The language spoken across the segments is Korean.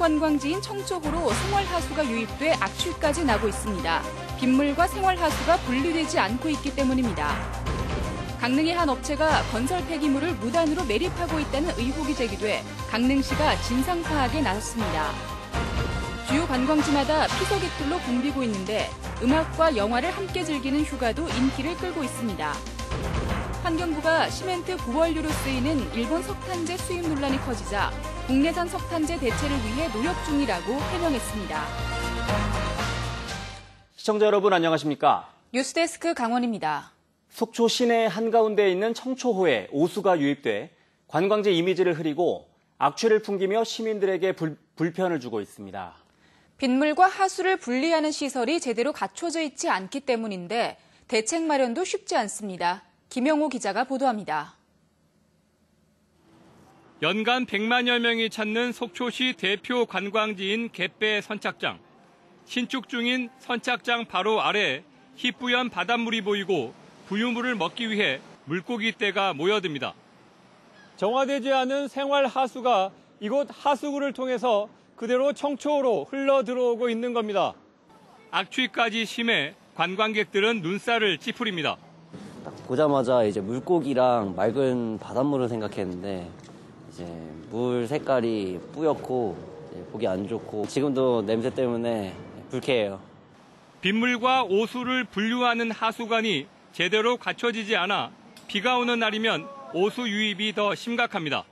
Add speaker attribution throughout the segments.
Speaker 1: 관광지인 청초호로 생활하수가 유입돼 악취까지 나고 있습니다. 빗물과 생활하수가 분리되지 않고 있기 때문입니다. 강릉의 한 업체가 건설 폐기물을 무단으로 매립하고 있다는 의혹이 제기돼 강릉시가 진상 파악에 나섰습니다. 주요 관광지마다 피서객들로 붐비고 있는데 음악과 영화를 함께 즐기는 휴가도 인기를 끌고 있습니다. 환경부가 시멘트 부원료로 쓰이는 일본 석탄재 수입 논란이 커지자 국내산 석탄재 대체를 위해 노력 중이라고 해명했습니다.
Speaker 2: 시청자 여러분 안녕하십니까?
Speaker 1: 뉴스데스크 강원입니다.
Speaker 2: 속초 시내 한가운데에 있는 청초호에 오수가 유입돼 관광지 이미지를 흐리고 악취를 풍기며 시민들에게 불편을 주고 있습니다.
Speaker 1: 빗물과 하수를 분리하는 시설이 제대로 갖춰져 있지 않기 때문인데 대책 마련도 쉽지 않습니다. 김영호 기자가 보도합니다.
Speaker 3: 연간 100만여 명이 찾는 속초시 대표 관광지인 갯배 선착장. 신축 중인 선착장 바로 아래 희뿌연 바닷물이 보이고 부유물을 먹기 위해 물고기 떼가 모여듭니다. 정화되지 않은 생활 하수가 이곳 하수구를 통해서 그대로 청초호로 흘러 들어오고 있는 겁니다. 악취까지 심해 관광객들은 눈살을 찌푸립니다.
Speaker 4: 딱 보자마자 이제 물고기랑 맑은 바닷물을 생각했는데 이제 물 색깔이 뿌옇고 보기 안 좋고 지금도 냄새 때문에 불쾌해요.
Speaker 3: 빗물과 오수를 분류하는 하수관이 제대로 갖춰지지 않아 비가 오는 날이면 오수 유입이 더 심각합니다.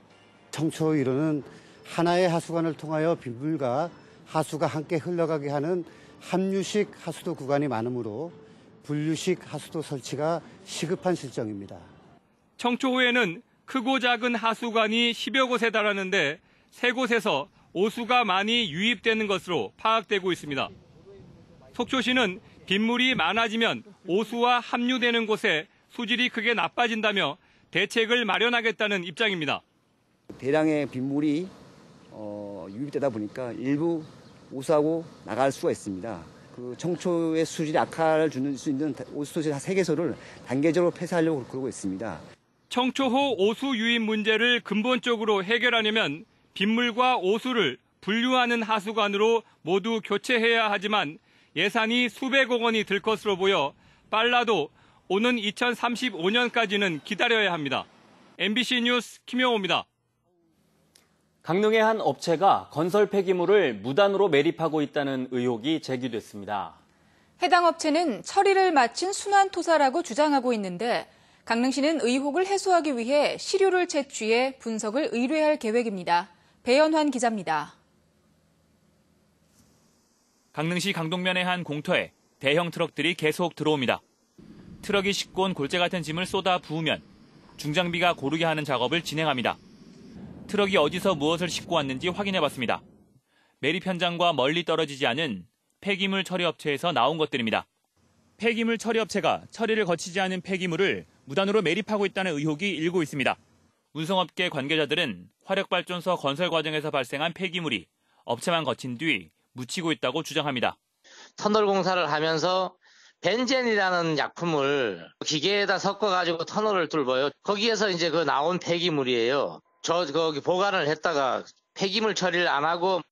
Speaker 5: 청초 일호는 하나의 하수관을 통하여 빗물과 하수가 함께 흘러가게 하는 함유식 하수도 구간이 많으므로 분류식 하수도 설치가 시급한 실정입니다.
Speaker 3: 청초호에는 크고 작은 하수관이 10여 곳에 달하는데 3곳에서 오수가 많이 유입되는 것으로 파악되고 있습니다. 속초시는 빗물이 많아지면 오수와 함유되는 곳에 수질이 크게 나빠진다며 대책을 마련하겠다는 입장입니다.
Speaker 6: 대량의 빗물이 유입되다 보니까 일부 오수하고 나갈 수가 있습니다. 그 청초의 수질이 악화를 줄 수 있는 오수소실 3개소를 단계적으로 폐쇄하려고 그러고 있습니다.
Speaker 3: 청초호 오수 유입 문제를 근본적으로 해결하려면 빗물과 오수를 분류하는 하수관으로 모두 교체해야 하지만 예산이 수백억 원이 들 것으로 보여 빨라도 오는 2035년까지는 기다려야 합니다. MBC 뉴스 김영호입니다.
Speaker 2: 강릉의 한 업체가 건설 폐기물을 무단으로 매립하고 있다는 의혹이 제기됐습니다.
Speaker 1: 해당 업체는 처리를 마친 순환토사라고 주장하고 있는데 강릉시는 의혹을 해소하기 위해 시료를 채취해 분석을 의뢰할 계획입니다. 배연환 기자입니다.
Speaker 7: 강릉시 강동면의 한 공터에 대형 트럭들이 계속 들어옵니다. 트럭이 싣고 온 골재 같은 짐을 쏟아 부으면 중장비가 고르게 하는 작업을 진행합니다. 트럭이 어디서 무엇을 싣고 왔는지 확인해봤습니다. 매립 현장과 멀리 떨어지지 않은 폐기물 처리업체에서 나온 것들입니다. 폐기물 처리업체가 처리를 거치지 않은 폐기물을 무단으로 매립하고 있다는 의혹이 일고 있습니다. 운송업계 관계자들은 화력발전소 건설 과정에서 발생한 폐기물이 업체만 거친 뒤 묻히고 있다고 주장합니다.
Speaker 8: 터널 공사를 하면서 벤젠이라는 약품을 기계에다 섞어가지고 터널을 뚫어요. 거기에서 이제 그 나온 폐기물이에요. 거기 보관을 했다가 폐기물 처리를 안 하고.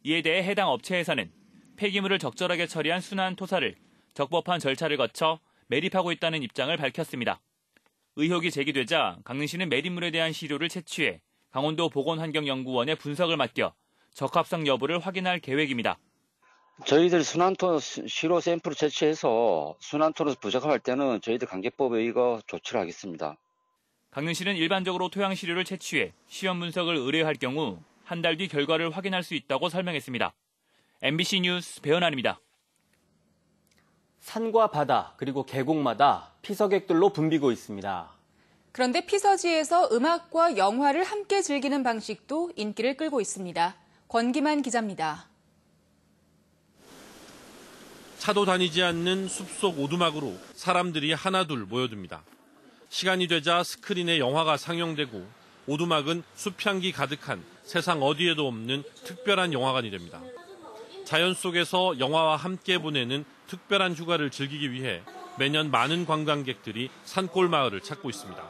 Speaker 7: 이에 대해 해당 업체에서는 폐기물을 적절하게 처리한 순환 토사를 적법한 절차를 거쳐 매립하고 있다는 입장을 밝혔습니다. 의혹이 제기되자 강릉시는 매립물에 대한 시료를 채취해 강원도 보건환경연구원에 분석을 맡겨 적합성 여부를 확인할 계획입니다.
Speaker 9: 저희들 순환토 시료 샘플을 채취해서 순환토로 부족할 때는 저희들 관계법에 의거 조치를 하겠습니다.
Speaker 7: 강릉시는 일반적으로 토양 시료를 채취해 시험 분석을 의뢰할 경우 한 달 뒤 결과를 확인할 수 있다고 설명했습니다. MBC 뉴스 배연환입니다.
Speaker 2: 산과 바다 그리고 계곡마다 피서객들로 붐비고 있습니다.
Speaker 1: 그런데 피서지에서 음악과 영화를 함께 즐기는 방식도 인기를 끌고 있습니다. 권기만 기자입니다.
Speaker 10: 차도 다니지 않는 숲속 오두막으로 사람들이 하나둘 모여듭니다. 시간이 되자 스크린에 영화가 상영되고 오두막은 숲향기 가득한 세상 어디에도 없는 특별한 영화관이 됩니다. 자연 속에서 영화와 함께 보내는 특별한 휴가를 즐기기 위해 매년 많은 관광객들이 산골 마을을 찾고 있습니다.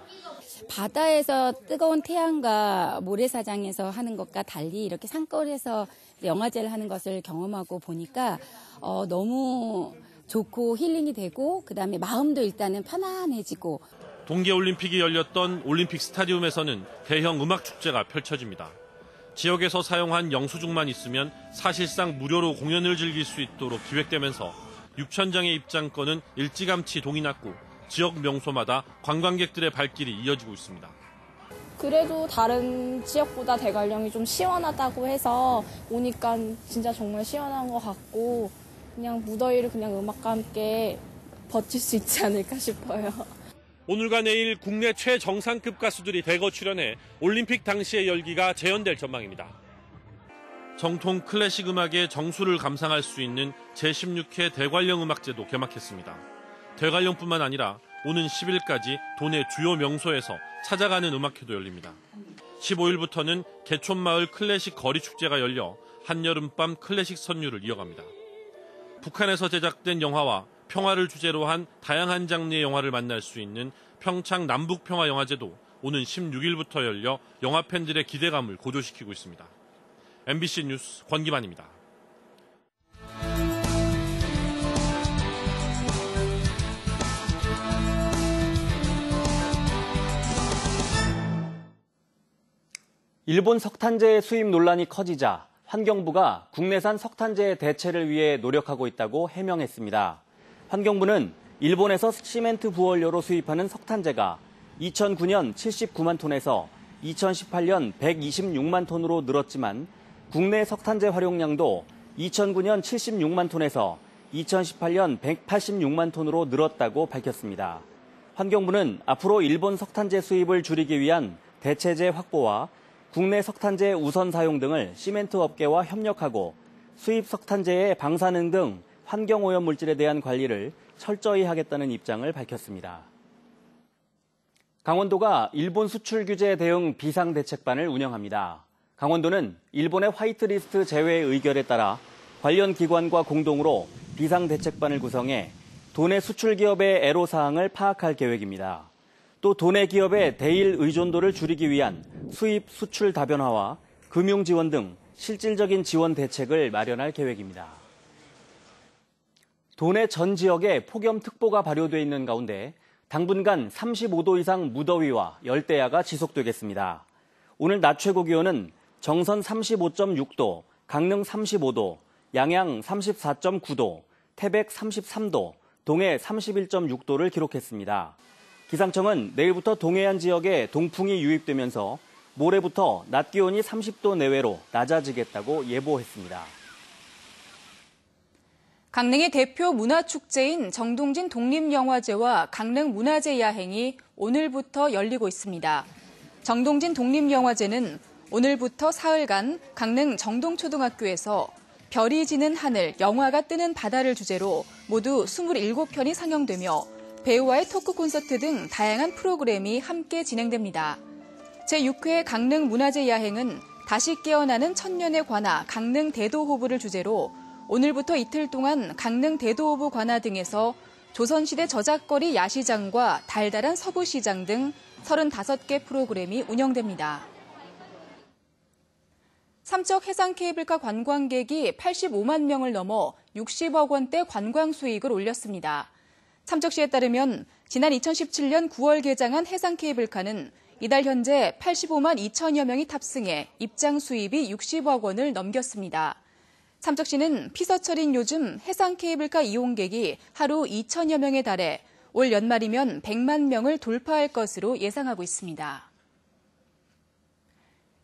Speaker 11: 바다에서 뜨거운 태양과 모래사장에서 하는 것과 달리 이렇게 산골에서 영화제를 하는 것을 경험하고 보니까 너무 좋고 힐링이 되고 그다음에 마음도 일단은 편안해지고.
Speaker 10: 동계올림픽이 열렸던 올림픽 스타디움에서는 대형 음악축제가 펼쳐집니다. 지역에서 사용한 영수증만 있으면 사실상 무료로 공연을 즐길 수 있도록 기획되면서 6,000장의 입장권은 일찌감치 동이 났고 지역 명소마다 관광객들의 발길이 이어지고 있습니다.
Speaker 12: 그래도 다른 지역보다 대관령이 좀 시원하다고 해서 오니까 진짜 정말 시원한 것 같고 그냥 무더위를 그냥 음악과 함께 버틸 수 있지 않을까 싶어요.
Speaker 10: 오늘과 내일 국내 최정상급 가수들이 대거 출연해 올림픽 당시의 열기가 재현될 전망입니다. 정통 클래식 음악의 정수를 감상할 수 있는 제16회 대관령 음악제도 개막했습니다. 대관령뿐만 아니라 오는 10일까지 도내 주요 명소에서 찾아가는 음악회도 열립니다. 15일부터는 개촌마을 클래식 거리축제가 열려 한여름밤 클래식 선율을 이어갑니다. 북한에서 제작된 영화와 평화를 주제로 한 다양한 장르의 영화를 만날 수 있는 평창 남북평화영화제도 오는 16일부터 열려 영화 팬들의 기대감을 고조시키고 있습니다. MBC 뉴스 권기만입니다.
Speaker 2: 일본 석탄재 수입 논란이 커지자 환경부가 국내산 석탄재 대체를 위해 노력하고 있다고 해명했습니다. 환경부는 일본에서 시멘트 부원료로 수입하는 석탄재가 2009년 79만 톤에서 2018년 126만 톤으로 늘었지만 국내 석탄재 활용량도 2009년 76만 톤에서 2018년 186만 톤으로 늘었다고 밝혔습니다. 환경부는 앞으로 일본 석탄재 수입을 줄이기 위한 대체재 확보와 국내 석탄재 우선 사용 등을 시멘트 업계와 협력하고 수입 석탄재의 방사능 등 환경오염 물질에 대한 관리를 철저히 하겠다는 입장을 밝혔습니다. 강원도가 일본 수출 규제 대응 비상대책반을 운영합니다. 강원도는 일본의 화이트리스트 제외 의결에 따라 관련 기관과 공동으로 비상대책반을 구성해 도내 수출 기업의 애로사항을 파악할 계획입니다. 또 도내 기업의 대일 의존도를 줄이기 위한 수입 수출 다변화와 금융 지원 등 실질적인 지원 대책을 마련할 계획입니다. 도내 전 지역에 폭염특보가 발효돼 있는 가운데 당분간 35도 이상 무더위와 열대야가 지속되겠습니다. 오늘 낮 최고 기온은 정선 35.6도, 강릉 35도, 양양 34.9도, 태백 33도, 동해 31.6도를 기록했습니다. 기상청은 내일부터 동해안 지역에 동풍이 유입되면서 모레부터 낮 기온이 30도 내외로 낮아지겠다고 예보했습니다.
Speaker 1: 강릉의 대표 문화축제인 정동진 독립영화제와 강릉 문화제 야행이 오늘부터 열리고 있습니다. 정동진 독립영화제는 오늘부터 사흘간 강릉 정동초등학교에서 별이 지는 하늘, 영화가 뜨는 바다를 주제로 모두 27편이 상영되며 배우와의 토크 콘서트 등 다양한 프로그램이 함께 진행됩니다. 제6회 강릉 문화제 야행은 다시 깨어나는 천년의 관아 강릉 대도호부를 주제로 오늘부터 이틀 동안 강릉 대도호부 관아 등에서 조선시대 저작거리 야시장과 달달한 서부시장 등 35개 프로그램이 운영됩니다. 삼척 해상 케이블카 관광객이 85만 명을 넘어 60억 원대 관광 수익을 올렸습니다. 삼척시에 따르면 지난 2017년 9월 개장한 해상 케이블카는 이달 현재 85만 2천여 명이 탑승해 입장 수입이 60억 원을 넘겼습니다. 삼척시는 피서철인 요즘 해상 케이블카 이용객이 하루 2천여 명에 달해 올 연말이면 100만 명을 돌파할 것으로 예상하고 있습니다.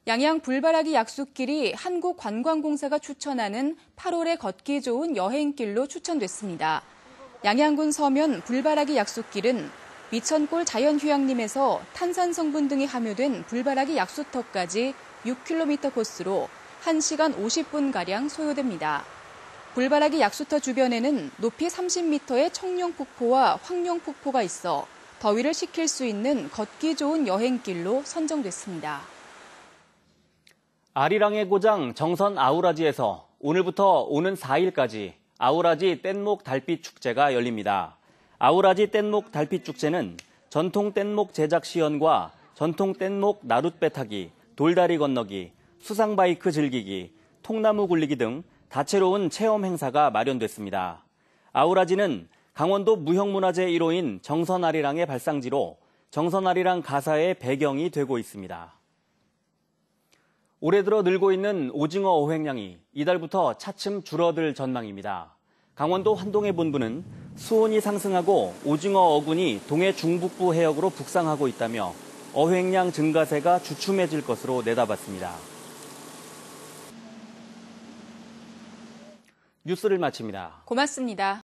Speaker 1: 양양 불바라기 약수길이 한국관광공사가 추천하는 8월에 걷기 좋은 여행길로 추천됐습니다. 양양군 서면 불바라기 약수길은 미천골 자연휴양림에서 탄산 성분 등이 함유된 불바라기 약수터까지 6km 코스로 1시간 50분가량 소요됩니다. 불바라기 약수터 주변에는 높이 30m의 청룡폭포와 황룡폭포가 있어 더위를 식힐 수 있는 걷기 좋은 여행길로 선정됐습니다.
Speaker 2: 아리랑의 고장 정선 아우라지에서 오늘부터 오는 4일까지 아우라지 뗏목 달빛 축제가 열립니다. 아우라지 뗏목 달빛 축제는 전통 뗏목 제작 시연과 전통 뗏목 나룻배 타기, 돌다리 건너기, 수상바이크 즐기기, 통나무 굴리기 등 다채로운 체험 행사가 마련됐습니다. 아우라지는 강원도 무형문화재 1호인 정선아리랑의 발상지로 정선아리랑 가사의 배경이 되고 있습니다. 올해 들어 늘고 있는 오징어 어획량이 이달부터 차츰 줄어들 전망입니다. 강원도 환동해 본부는 수온이 상승하고 오징어 어군이 동해 중북부 해역으로 북상하고 있다며 어획량 증가세가 주춤해질 것으로 내다봤습니다. 뉴스를 마칩니다.
Speaker 1: 고맙습니다.